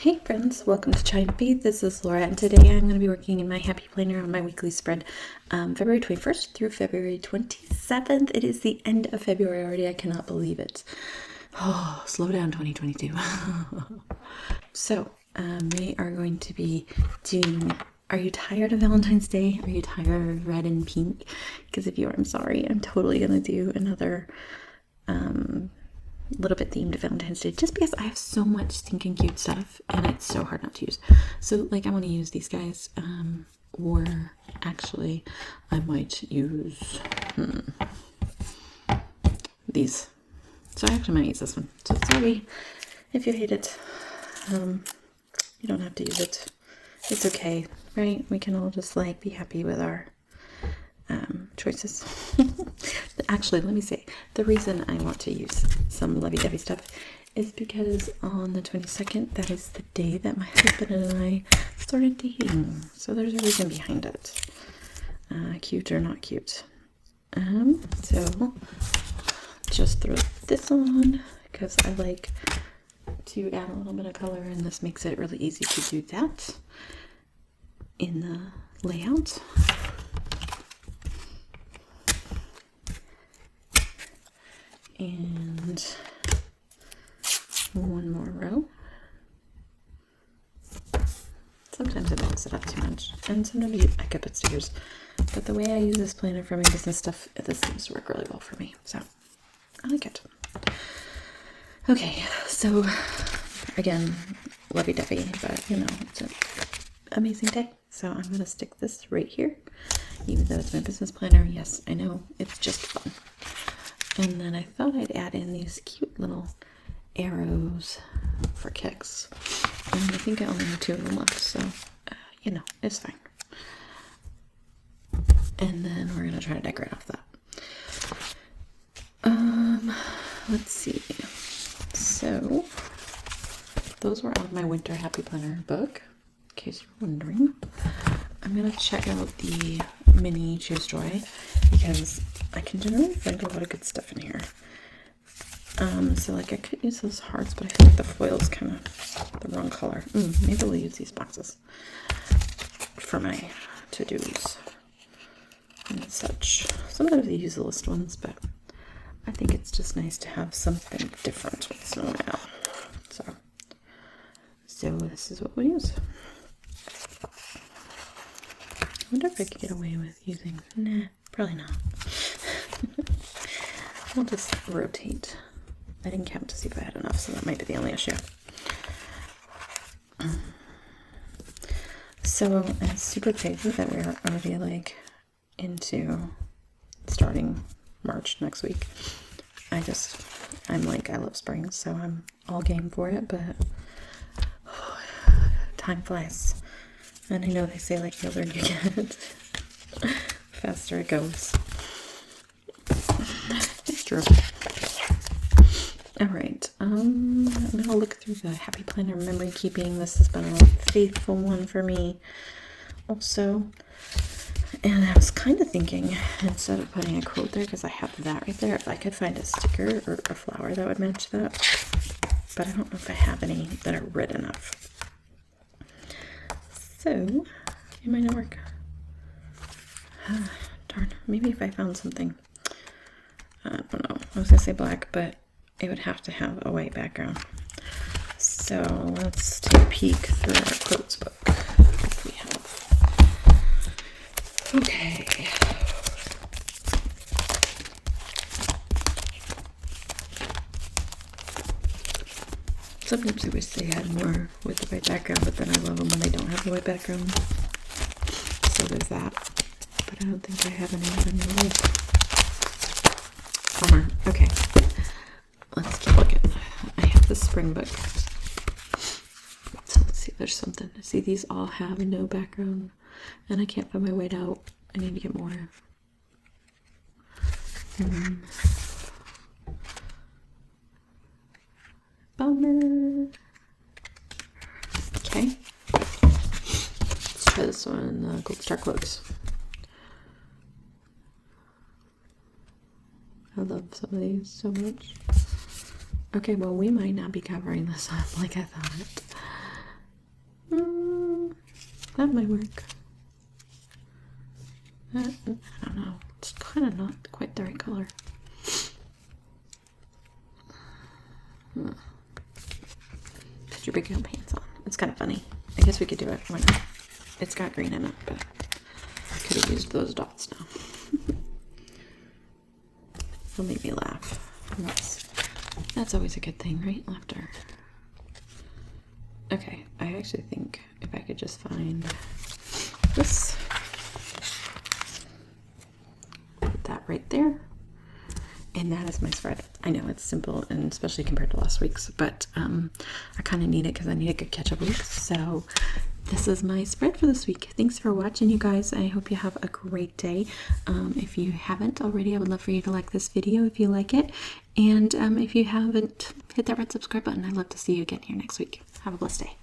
Hey friends, welcome to Chai and Faith. This is Laura, and today I'm going to be working in my Happy Planner on my weekly spread, February 21st through February 27th. It is the end of February already. I cannot believe it. Oh, slow down 2022. So, we are going to be doing, are you tired of Valentine's Day? Are you tired of red and pink? Because if you are, I'm sorry. I'm totally going to do another little bit themed Valentine's Day just because I have so much stinking cute stuff and it's so hard not to use. So like I want to use these guys, or actually I might use these. So I actually might use this one. So sorry if you hate it. You don't have to use it. It's okay, right? We can all just like be happy with our choices. Actually, let me say, the reason I want to use some lovey-dovey stuff is because on the 22nd, that is the day that my husband and I started dating. So there's a reason behind it. Cute or not cute. So just throw this on because I like to add a little bit of color, and this makes it really easy to do that in the layout. And one more row. Sometimes I mix it up too much, and sometimes I could put stickers, but the way I use this planner for my business stuff, this seems to work really well for me, so I like it. Okay, so again, lovey-dovey, but you know, it's an amazing day, so I'm going to stick this right here, even though it's my business planner. Yes, I know, it's just fun. And then I thought I'd add in these cute little arrows for kicks. And I think I only have 2 of them left, so, you know, it's fine. And then we're going to try to decorate off that. Let's see. So, those were out of my Winter Happy Planner book, in case you're wondering. I'm going to check out the mini Choose Joy because I can generally find a lot of good stuff in here. So like I could use those hearts, but I feel like the foil is kind of the wrong color. Maybe we'll use these boxes for my to-dos and such. Sometimes I use the list ones, but I think it's just nice to have something different with snow now. So this is what we use. I wonder if I could get away with using, nah, probably not. I'll just rotate. I didn't count to see if I had enough, so that might be the only issue. So it's super crazy that we're already like into starting March next week. I'm like, I love spring, so I'm all game for it, but time flies. And I know they say like the older you get, faster it goes. It's true. Alright, I'm gonna look through the Happy Planner memory keeping. This has been a faithful one for me also. And I was kind of thinking, instead of putting a quote there, because I have that right there, if I could find a sticker or a flower that would match that. But I don't know if I have any that are red enough. So, it might not work. Darn, maybe if I found something. I don't know, I was gonna say black, but it would have to have a white background. So let's take a peek through our quotes book if we have. Okay. Sometimes I wish they had more with the white background, but then I love them when they don't have the white background. So there's that. But I don't think I have any of them really. Bummer. Okay. Let's keep looking. I have the spring book. So let's see if there's something. See, these all have no background, and I can't find my white out. I need to get more. Bummer. Okay. Let's try this one. Gold Star Quotes. I love some of these so much. Okay, well, we might not be covering this up like I thought. That might work. I don't know. It's kind of not quite the right color. Put your big girl pants on. It's kind of funny. I guess we could do it. Why not? It's got green in it, but I could have used those dots now. It'll make me laugh. That's always a good thing, right? Laughter. Okay, I actually think if I could just find this, put that right there, and that is my spread. I know it's simple, and especially compared to last week's, but I kind of need it because I need a good catch-up week. So this is my spread for this week. Thanks for watching, you guys. I hope you have a great day. If you haven't already, I would love for you to like this video if you like it, and if you haven't, hit that red subscribe button. I'd love to see you again here next week. Have a blessed day.